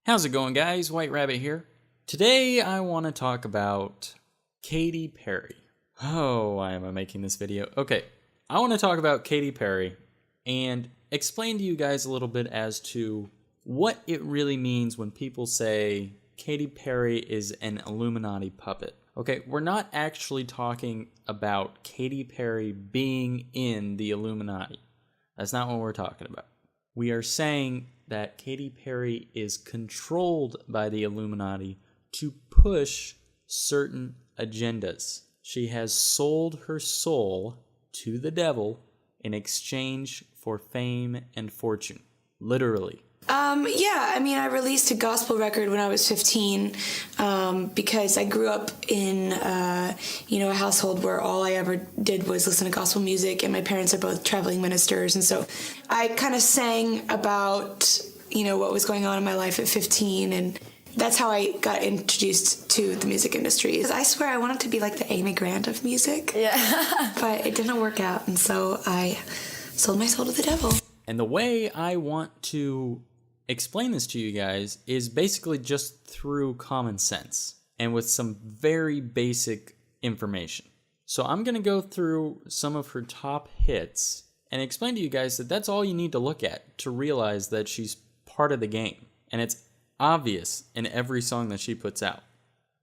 How's it going, guys? White Rabbit here. Today I want to talk about Katy Perry. Oh, why am I making this video? Okay, I want to talk about Katy Perry and explain to you guys a little bit as to what it really means when people say Katy Perry is an Illuminati puppet. Okay, we're not actually talking about Katy Perry being in the Illuminati. That's not what we're talking about. We are saying that Katy Perry is controlled by the Illuminati to push certain agendas. She has sold her soul to the devil in exchange for fame and fortune. Literally. I released a gospel record when I was 15 because I grew up in, a household where all I ever did was listen to gospel music, and my parents are both traveling ministers, and so I kind of sang about, what was going on in my life at 15, and that's how I got introduced to the music industry. I swear I wanted to be like the Amy Grant of music, but it didn't work out, and so I sold my soul to the devil. And the way I want to explain this to you guys is basically just through common sense and with some very basic information. So I'm going to go through some of her top hits and explain to you guys that that's all you need to look at to realize that she's part of the game. And it's obvious in every song that she puts out.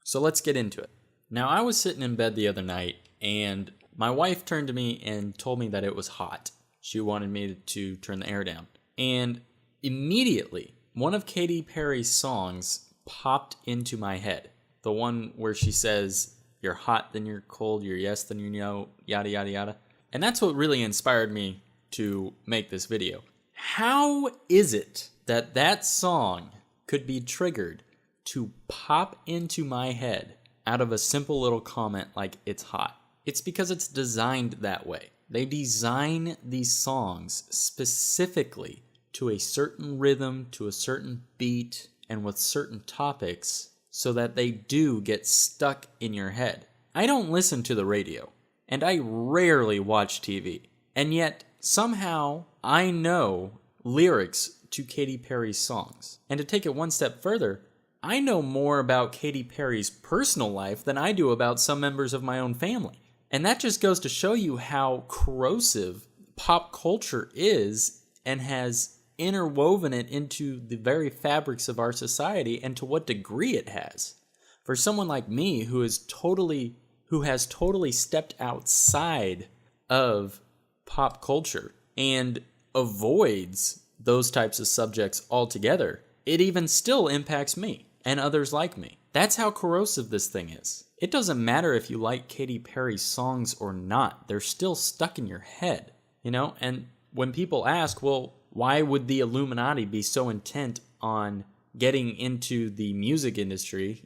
So let's get into it. Now, I was sitting in bed the other night and my wife turned to me and told me that it was hot. She wanted me to turn the air down. And immediately, one of Katy Perry's songs popped into my head. The one where she says, "You're hot, then you're cold, you're yes, then you're no, yada, yada, yada." And that's what really inspired me to make this video. How is it that that song could be triggered to pop into my head out of a simple little comment like "it's hot"? It's because it's designed that way. They design these songs specifically to a certain rhythm, to a certain beat, and with certain topics so that they do get stuck in your head. I don't listen to the radio, and I rarely watch TV, and yet somehow I know lyrics to Katy Perry's songs. And to take it one step further, I know more about Katy Perry's personal life than I do about some members of my own family. And that just goes to show you how corrosive pop culture is and has interwoven it into the very fabrics of our society and to what degree it has. For someone like me who has totally stepped outside of pop culture and avoids those types of subjects altogether, it even still impacts me and others like me. That's how corrosive this thing is. It doesn't matter if you like Katy Perry's songs or not. They're still stuck in your head, And when people ask, well, why would the Illuminati be so intent on getting into the music industry?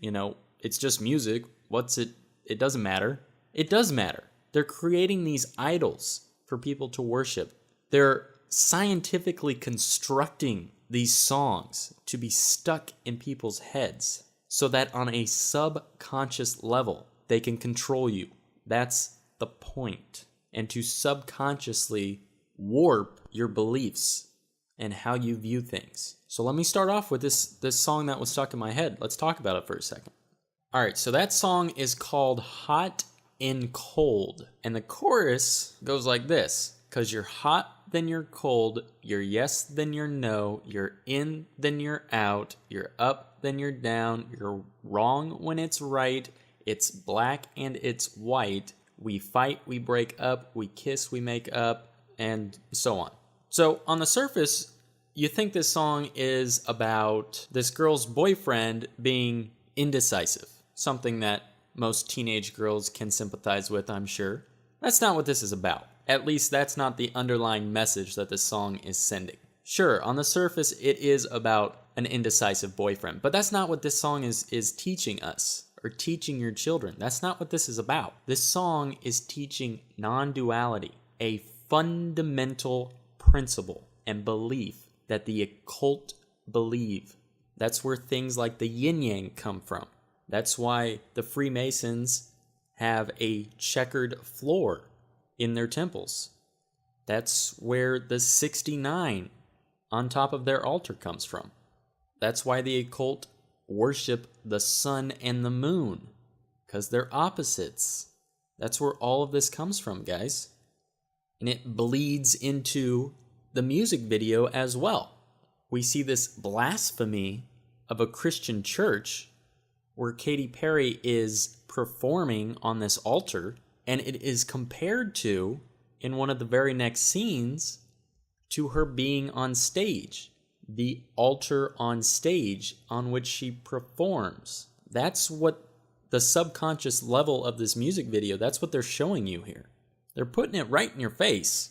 It's just music. What's it? It doesn't matter. It does matter. They're creating these idols for people to worship. They're scientifically constructing these songs to be stuck in people's heads, so that on a subconscious level, they can control you. That's the point. And to subconsciously warp your beliefs and how you view things. So let me start off with this song that was stuck in my head. Let's talk about it for a second. All right, so that song is called Hot and Cold. And the chorus goes like this. 'Cause you're hot, then you're cold, you're yes, then you're no, you're in, then you're out, you're up, then you're down, you're wrong when it's right, it's black and it's white, we fight, we break up, we kiss, we make up, and so on. So on the surface, you think this song is about this girl's boyfriend being indecisive, something that most teenage girls can sympathize with, I'm sure. That's not what this is about. At least that's not the underlying message that the song is sending. Sure, on the surface, it is about an indecisive boyfriend, but that's not what this song is teaching us, or teaching your children. That's not what this is about. This song is teaching non-duality, a fundamental principle and belief that the occult believe. That's where things like the yin-yang come from. That's why the Freemasons have a checkered floor in their temples. That's where the 69 on top of their altar comes from. That's why the occult worship the sun and the moon, because they're opposites. That's where all of this comes from, guys. And it bleeds into the music video as well. We see this blasphemy of a Christian church where Katy Perry is performing on this altar, and it is compared to, in one of the very next scenes, to her being on stage. The altar on stage on which she performs. That's what the subconscious level of this music video, that's what they're showing you here. They're putting it right in your face.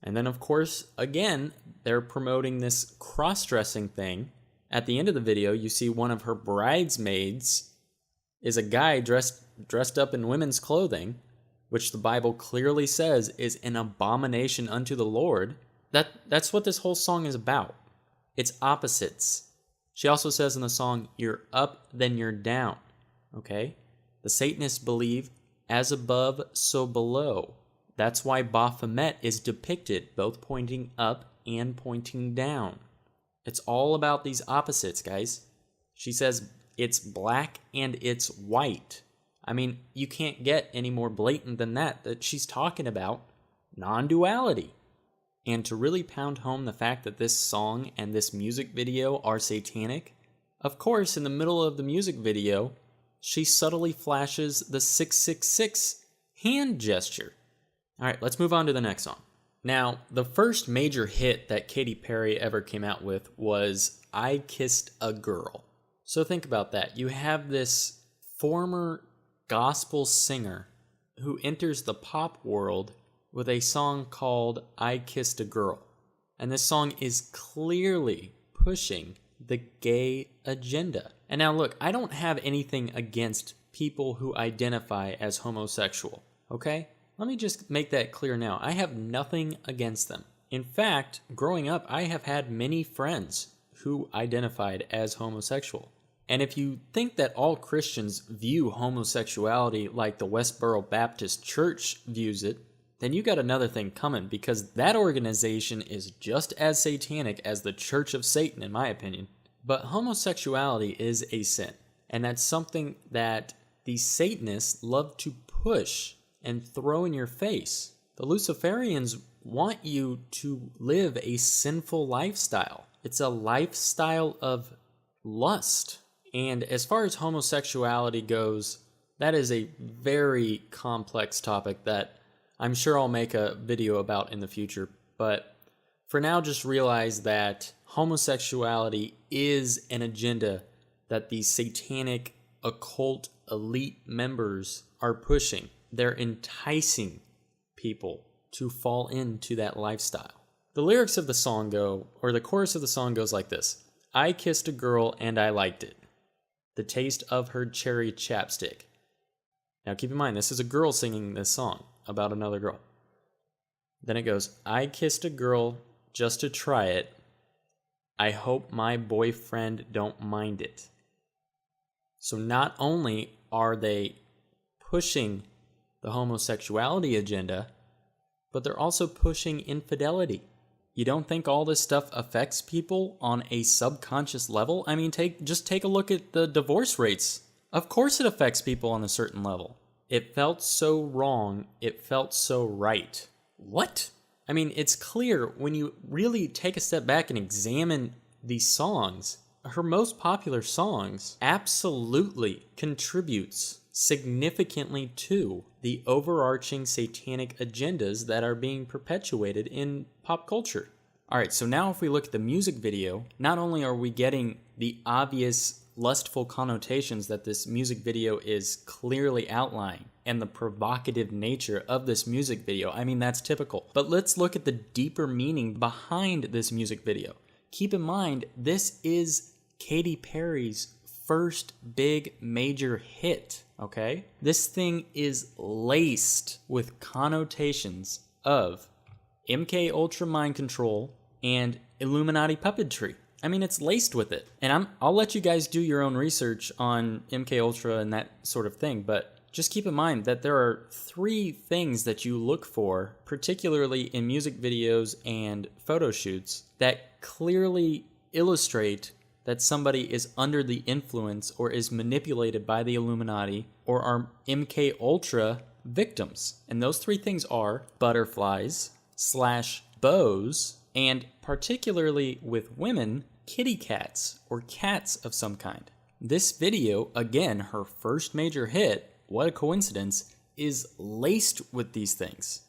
And then, of course, again, they're promoting this cross-dressing thing. At the end of the video, you see one of her bridesmaids is a guy dressed up in women's clothing, which the Bible clearly says is an abomination unto the Lord. That's what this whole song is about. It's opposites. She also says in the song, you're up, then you're down. Okay? The Satanists believe, as above, so below. That's why Baphomet is depicted both pointing up and pointing down. It's all about these opposites, guys. She says it's black and it's white. I mean, you can't get any more blatant than that she's talking about non-duality. And to really pound home the fact that this song and this music video are satanic, of course, in the middle of the music video, she subtly flashes the 666 hand gesture. All right, let's move on to the next song. Now, the first major hit that Katy Perry ever came out with was I Kissed a Girl. So think about that. You have this former gospel singer who enters the pop world with a song called I Kissed a Girl. And this song is clearly pushing the gay agenda. And now look, I don't have anything against people who identify as homosexual, okay? Let me just make that clear now. I have nothing against them. In fact, growing up, I have had many friends who identified as homosexual. And if you think that all Christians view homosexuality like the Westboro Baptist Church views it, then you got another thing coming, because that organization is just as satanic as the Church of Satan, in my opinion. But homosexuality is a sin, and that's something that the Satanists love to push and throw in your face. The Luciferians want you to live a sinful lifestyle. It's a lifestyle of lust. And as far as homosexuality goes, that is a very complex topic that I'm sure I'll make a video about in the future. But for now, just realize that homosexuality is an agenda that these satanic occult elite members are pushing. They're enticing people to fall into that lifestyle. The lyrics of the song go, or the chorus of the song goes like this. I kissed a girl and I liked it. The taste of her cherry chapstick. Now keep in mind, this is a girl singing this song about another girl. Then it goes, I kissed a girl just to try it. I hope my boyfriend don't mind it. So not only are they pushing the homosexuality agenda, but they're also pushing infidelity. You don't think all this stuff affects people on a subconscious level? I mean, just take a look at the divorce rates. Of course it affects people on a certain level. It felt so wrong, it felt so right. What? I mean, it's clear when you really take a step back and examine these songs, her most popular songs absolutely contributes significantly to the overarching satanic agendas that are being perpetuated in pop culture. All right, so now if we look at the music video, not only are we getting the obvious lustful connotations that this music video is clearly outlining and the provocative nature of this music video, I mean, that's typical. But let's look at the deeper meaning behind this music video. Keep in mind, this is Katy Perry's first big major hit, okay? This thing is laced with connotations of MK Ultra mind control and Illuminati puppetry. I mean, it's laced with it. And I'll let you guys do your own research on MK Ultra and that sort of thing, but just keep in mind that there are 3 things that you look for, particularly in music videos and photo shoots, that clearly illustrate that somebody is under the influence or is manipulated by the Illuminati or are MK Ultra victims. And those three things are butterflies / bows, and particularly with women, kitty cats or cats of some kind. This video, again, her first major hit, what a coincidence, is laced with these things.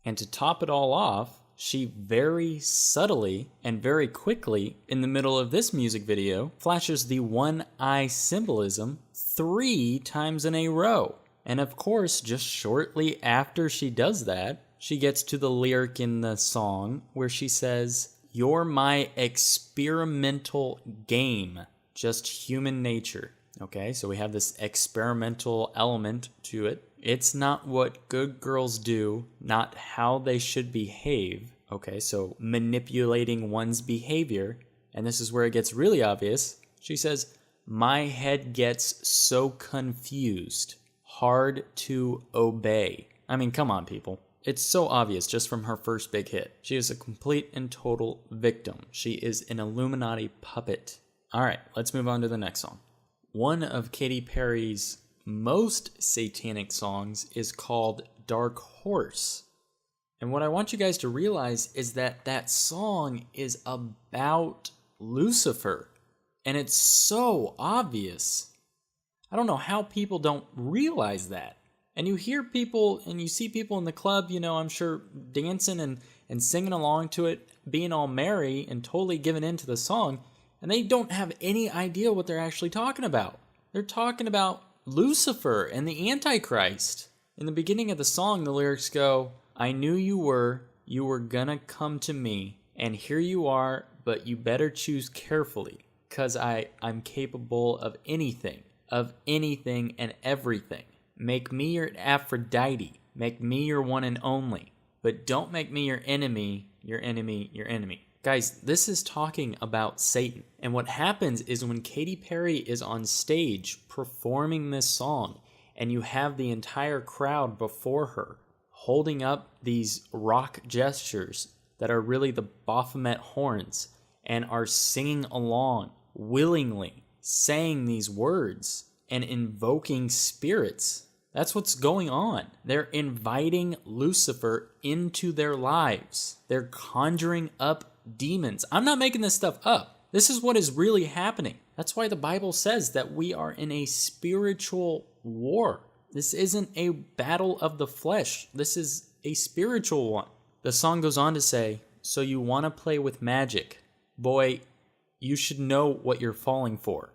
And to top it all off, she very subtly and very quickly, in the middle of this music video, flashes the one eye symbolism 3 times in a row. And of course, just shortly after she does that, she gets to the lyric in the song where she says, "You're my experimental game, just human nature." Okay, so we have this experimental element to it. It's not what good girls do, not how they should behave. Okay, so manipulating one's behavior. And this is where it gets really obvious. She says, "My head gets so confused, hard to obey." I mean, come on, people. It's so obvious just from her first big hit. She is a complete and total victim. She is an Illuminati puppet. All right, let's move on to the next song. One of Katy Perry's most satanic songs is called Dark Horse. And what I want you guys to realize is that that song is about Lucifer. And it's so obvious. I don't know how people don't realize that. And you hear people and you see people in the club, I'm sure dancing and singing along to it, being all merry and totally giving in to the song. And they don't have any idea what they're actually talking about. They're talking about Lucifer and the Antichrist. In the beginning of the song, the lyrics go, "I knew you were gonna come to me, and here you are, but you better choose carefully, 'cause I'm capable of anything and everything. Make me your Aphrodite, make me your one and only, but don't make me your enemy, your enemy, your enemy." Guys, this is talking about Satan. And what happens is when Katy Perry is on stage performing this song, and you have the entire crowd before her holding up these rock gestures that are really the Baphomet horns and are singing along willingly, saying these words and invoking spirits. That's what's going on. They're inviting Lucifer into their lives. They're conjuring up demons. I'm not making this stuff up. This is what is really happening. That's why the Bible says that we are in a spiritual war. This isn't a battle of the flesh. This is a spiritual one. The song goes on to say, "So you want to play with magic? Boy, you should know what you're falling for.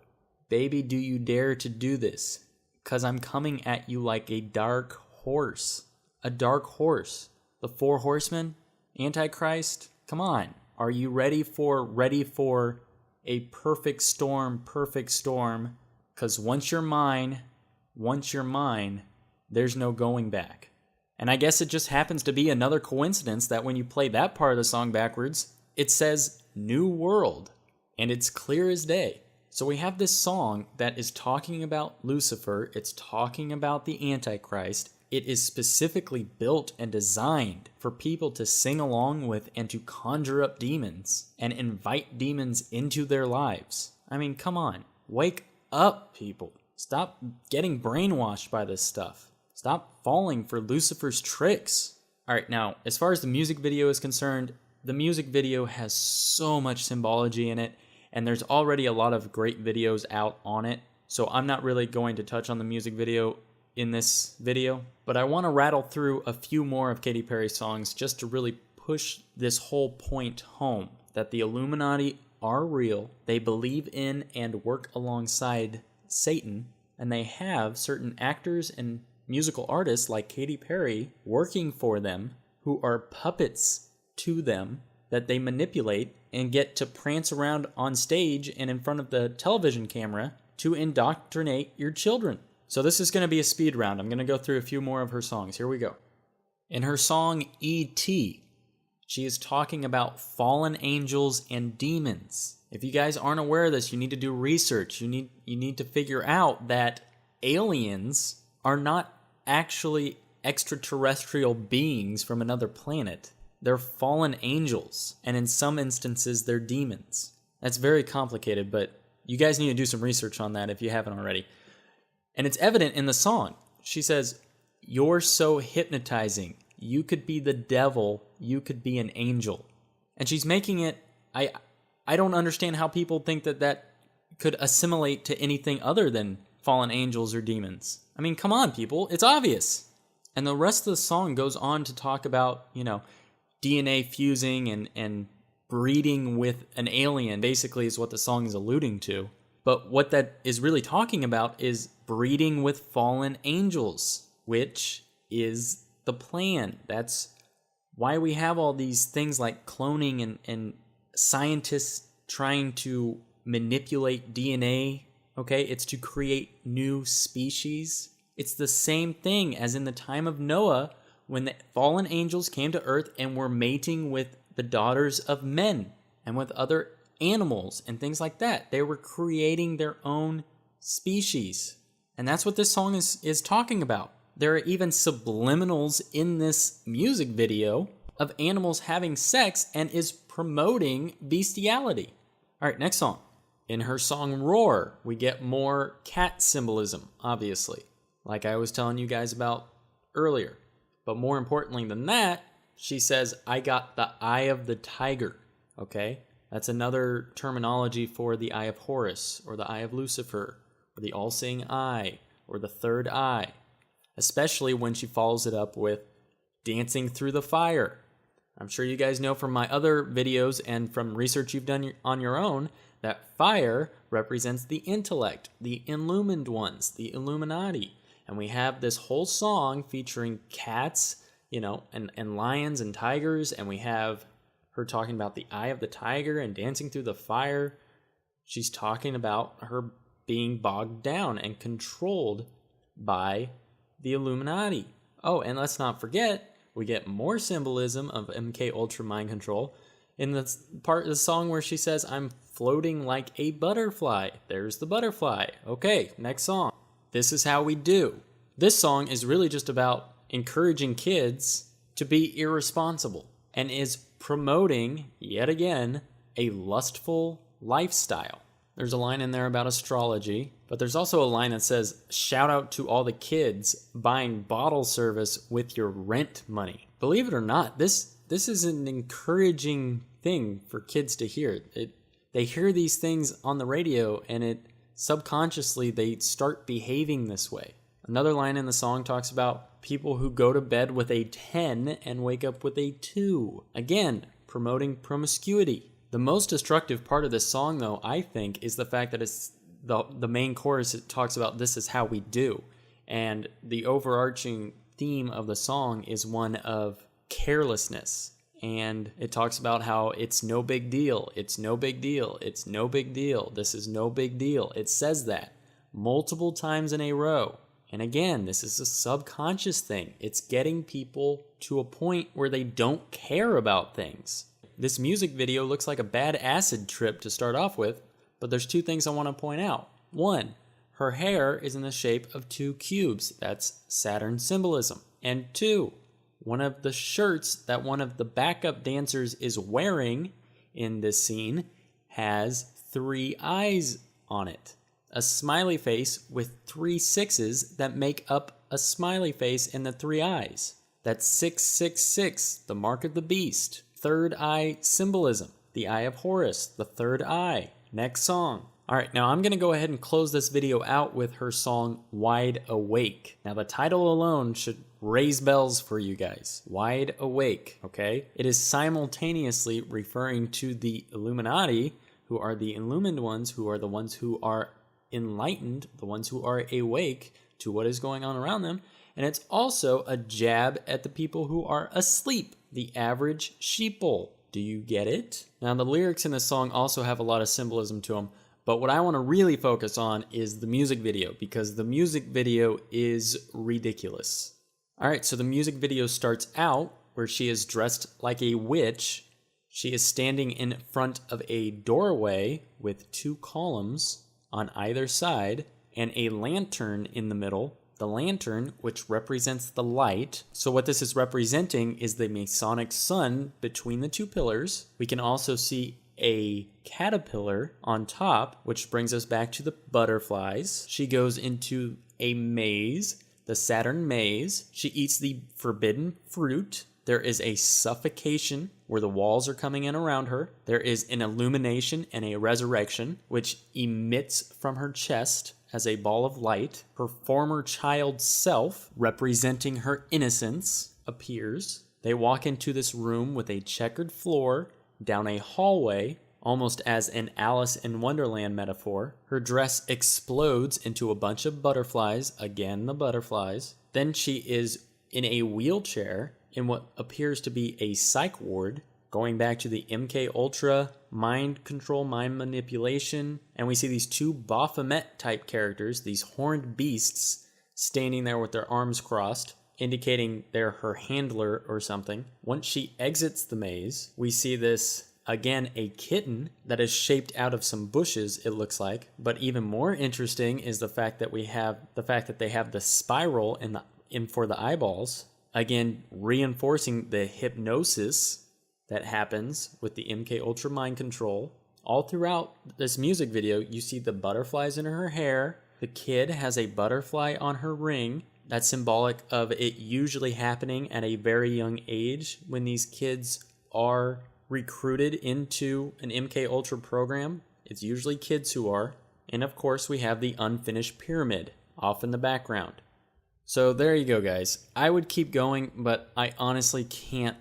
Baby, do you dare to do this? 'Cause I'm coming at you like a dark horse." A dark horse. The 4 horsemen? Antichrist? Come on. Are you ready for a perfect storm? 'Cause once you're mine, there's no going back. And I guess it just happens to be another coincidence that when you play that part of the song backwards, it says New World, and it's clear as day. So we have this song that is talking about Lucifer, it's talking about the Antichrist. It is specifically built and designed for people to sing along with and to conjure up demons and invite demons into their lives. I mean, come on. Wake up, people. Stop getting brainwashed by this stuff. Stop falling for Lucifer's tricks. All right, now, as far as the music video is concerned, the music video has so much symbology in it, and there's already a lot of great videos out on it, so I'm not really going to touch on the music video in this video, but I want to rattle through a few more of Katy Perry's songs just to really push this whole point home, that the Illuminati are real, they believe in and work alongside Satan, and they have certain actors and musical artists like Katy Perry working for them who are puppets to them that they manipulate and get to prance around on stage and in front of the television camera to indoctrinate your children. So this is going to be a speed round. I'm going to go through a few more of her songs. Here we go. In her song E.T., she is talking about fallen angels and demons. If you guys aren't aware of this, you need to do research. You need to figure out that aliens are not actually extraterrestrial beings from another planet. They're fallen angels, and in some instances, they're demons. That's very complicated, but You guys need to do some research on that if you haven't already. And it's evident in the song. She says, "You're so hypnotizing. You could be the devil. You could be an angel." And she's making it, I don't understand how people think that could assimilate to anything other than fallen angels or demons. I mean, come on, people. It's obvious. And the rest of the song goes on to talk about, DNA fusing and breeding with an alien, basically, is what the song is alluding to. But what that is really talking about is breeding with fallen angels, which is the plan. That's why we have all these things like cloning and scientists trying to manipulate DNA, okay? It's to create new species. It's the same thing as in the time of Noah when the fallen angels came to earth and were mating with the daughters of men and with other animals and things like that. They were creating their own species. And that's what this song is talking about. There are even subliminals in this music video of animals having sex and is promoting bestiality. All right, next song. In her song Roar, we get more cat symbolism, obviously, like I was telling you guys about earlier. But more importantly than that, she says, "I got the eye of the tiger," okay? That's another terminology for the eye of Horus, or the eye of Lucifer, or the all-seeing eye, or the third eye, especially when she follows it up with dancing through the fire. I'm sure you guys know from my other videos and from research you've done on your own that fire represents the intellect, the illumined ones, the Illuminati. And we have this whole song featuring cats, and lions and tigers, and we have her talking about the eye of the tiger and dancing through the fire. She's talking about her being bogged down and controlled by the Illuminati. Oh, and let's not forget, we get more symbolism of MK Ultra mind control in the part of the song where she says, "I'm floating like a butterfly." There's the butterfly. Okay, next song. This Is How We Do. This song is really just about encouraging kids to be irresponsible and is promoting, yet again, a lustful lifestyle. There's a line in there about astrology, but there's also a line that says, "Shout out to all the kids buying bottle service with your rent money." Believe it or not, this is an encouraging thing for kids to hear. They hear these things on the radio, and subconsciously they start behaving this way. Another line in the song talks about people who go to bed with a 10 and wake up with a 2. Again, promoting promiscuity. The most destructive part of this song, though, I think, is the fact that it's the main chorus. It talks about "this is how we do." And the overarching theme of the song is one of carelessness. And it talks about how it's no big deal. It's no big deal. It's no big deal. This is no big deal. It says that multiple times in a row. And again, this is a subconscious thing. It's getting people to a point where they don't care about things. This music video looks like a bad acid trip to start off with, but there's two things I want to point out. One, her hair is in the shape of 2 cubes. That's Saturn symbolism. And 2, one of the shirts that one of the backup dancers is wearing in this scene has 3 eyes on it. A smiley face with 3 sixes that make up a smiley face in the 3 eyes. That's 666, the mark of the beast. Third eye symbolism, the eye of Horus, the third eye. Next song. All right, now I'm going to go ahead and close this video out with her song Wide Awake. Now the title alone should raise bells for you guys. Wide Awake, okay? It is simultaneously referring to the Illuminati, who are the illumined ones, who are the ones who are enlightened, the ones who are awake to what is going on around them. And it's also a jab at the people who are asleep, the average sheeple. Do you get it? Now, the lyrics in this song also have a lot of symbolism to them, but what I want to really focus on is the music video, because the music video is ridiculous. All right, so the music video starts out where she is dressed like a witch. She is standing in front of a doorway with 2 columns on either side and a lantern in the middle. The lantern, which represents the light. So what this is representing is the Masonic sun between the 2 pillars. We can also see a caterpillar on top, which brings us back to the butterflies. She goes into a maze, the Saturn maze. She eats the forbidden fruit. There is a suffocation where the walls are coming in around her. There is an illumination and a resurrection, which emits from her chest as a ball of light. Her former child self, representing her innocence, appears. They walk into this room with a checkered floor, down a hallway, almost as an Alice in Wonderland metaphor. Her dress explodes into a bunch of butterflies, again the butterflies. Then she is in a wheelchair in what appears to be a psych ward, going back to the MK Ultra, mind control, mind manipulation, and we see these two Baphomet type characters, these horned beasts, standing there with their arms crossed, indicating they're her handler or something. Once she exits the maze, we see this, again, a kitten that is shaped out of some bushes, it looks like. But even more interesting is the fact that they have the spiral in for the eyeballs, again reinforcing the hypnosis that happens with the MK Ultra mind control. All throughout this music video, you see the butterflies in her hair. The kid has a butterfly on her ring. That's symbolic of it usually happening at a very young age when these kids are recruited into an MK Ultra program. It's usually kids who are. And of course, we have the unfinished pyramid off in the background. So there you go, guys. I would keep going, but I honestly can't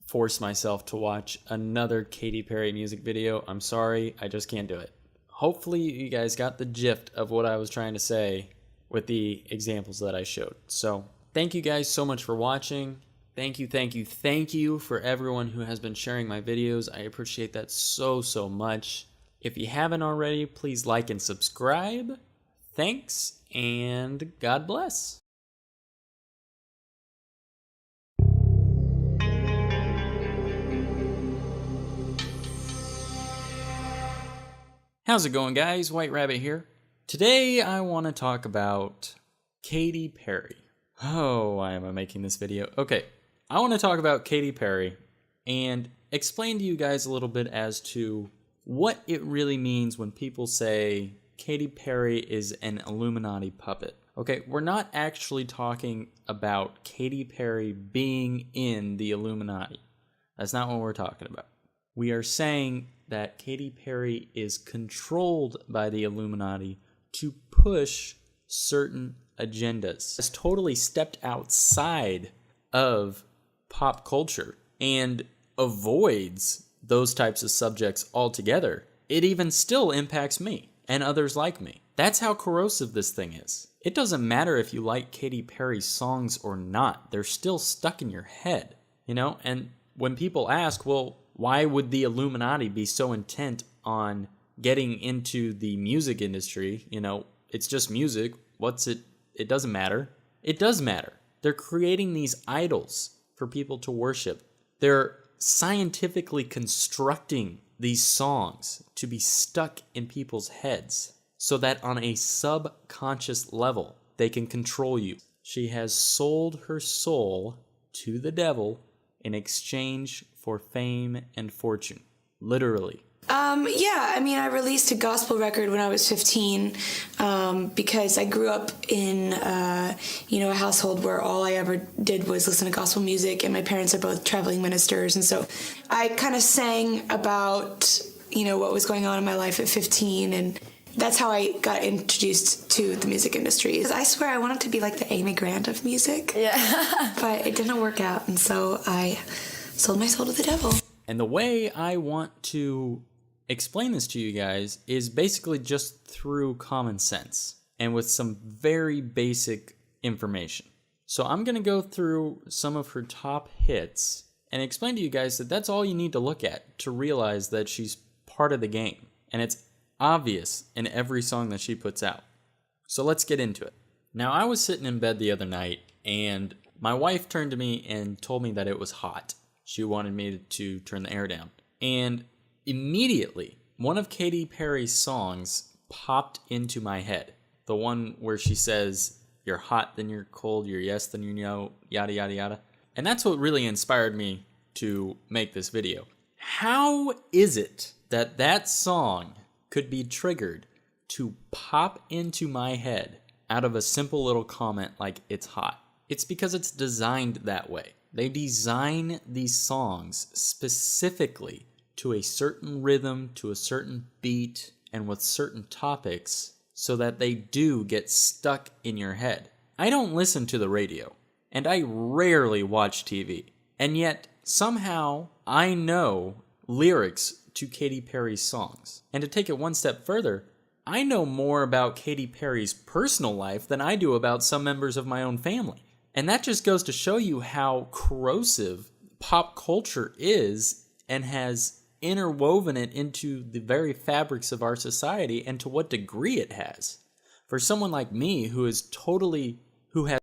force myself to watch another Katy Perry music video. I'm sorry, I just can't do it. Hopefully you guys got the gist of what I was trying to say with the examples that I showed. So thank you guys so much for watching. Thank you for everyone who has been sharing my videos. I appreciate that so much. If you haven't already, please like and subscribe. Thanks, and God bless. How's it going, guys? White Rabbit here. Today I want to talk about Katy Perry. Oh, why am I making this video? Okay, I want to talk about Katy Perry and explain to you guys a little bit as to what it really means when people say Katy Perry is an Illuminati puppet. Okay, we're not actually talking about Katy Perry being in the Illuminati. That's not what we're talking about. We are saying that Katy Perry is controlled by the Illuminati to push certain agendas. Has totally stepped outside of pop culture and avoids those types of subjects altogether. It even still impacts me and others like me. That's how corrosive this thing is. It doesn't matter if you like Katy Perry's songs or not. They're still stuck in your head, you know? And when people ask, well, why would the Illuminati be so intent on getting into the music industry? You know, it's just music. What's it? It doesn't matter. It does matter. They're creating these idols for people to worship. They're scientifically constructing these songs to be stuck in people's heads so that on a subconscious level, they can control you. She has sold her soul to the devil in exchange for fame and fortune. Literally. Yeah, I mean, I released a gospel record when I was 15 because I grew up in, a household where all I ever did was listen to gospel music, and my parents are both traveling ministers, and so I kind of sang about, what was going on in my life at 15, and that's how I got introduced to the music industry. I swear I wanted to be like the Amy Grant of music, but it didn't work out, and so I sold my soul to the devil. And the way I want to explain this to you guys is basically just through common sense and with some very basic information. So I'm going to go through some of her top hits and explain to you guys that that's all you need to look at to realize that she's part of the game. And it's obvious in every song that she puts out. So let's get into it. Now, I was sitting in bed the other night and my wife turned to me and told me that it was hot. She wanted me to turn the air down. And immediately, one of Katy Perry's songs popped into my head. The one where she says, "You're hot, then you're cold, you're yes, then you know, yada, yada, yada." And that's what really inspired me to make this video. How is it that that song could be triggered to pop into my head out of a simple little comment like it's hot? It's because it's designed that way. They design these songs specifically to a certain rhythm, to a certain beat, and with certain topics so that they do get stuck in your head. I don't listen to the radio, and I rarely watch TV, and yet somehow I know lyrics to Katy Perry's songs. And to take it one step further, I know more about Katy Perry's personal life than I do about some members of my own family. And that just goes to show you how corrosive pop culture is and has interwoven it into the very fabrics of our society and to what degree it has. For someone like me who has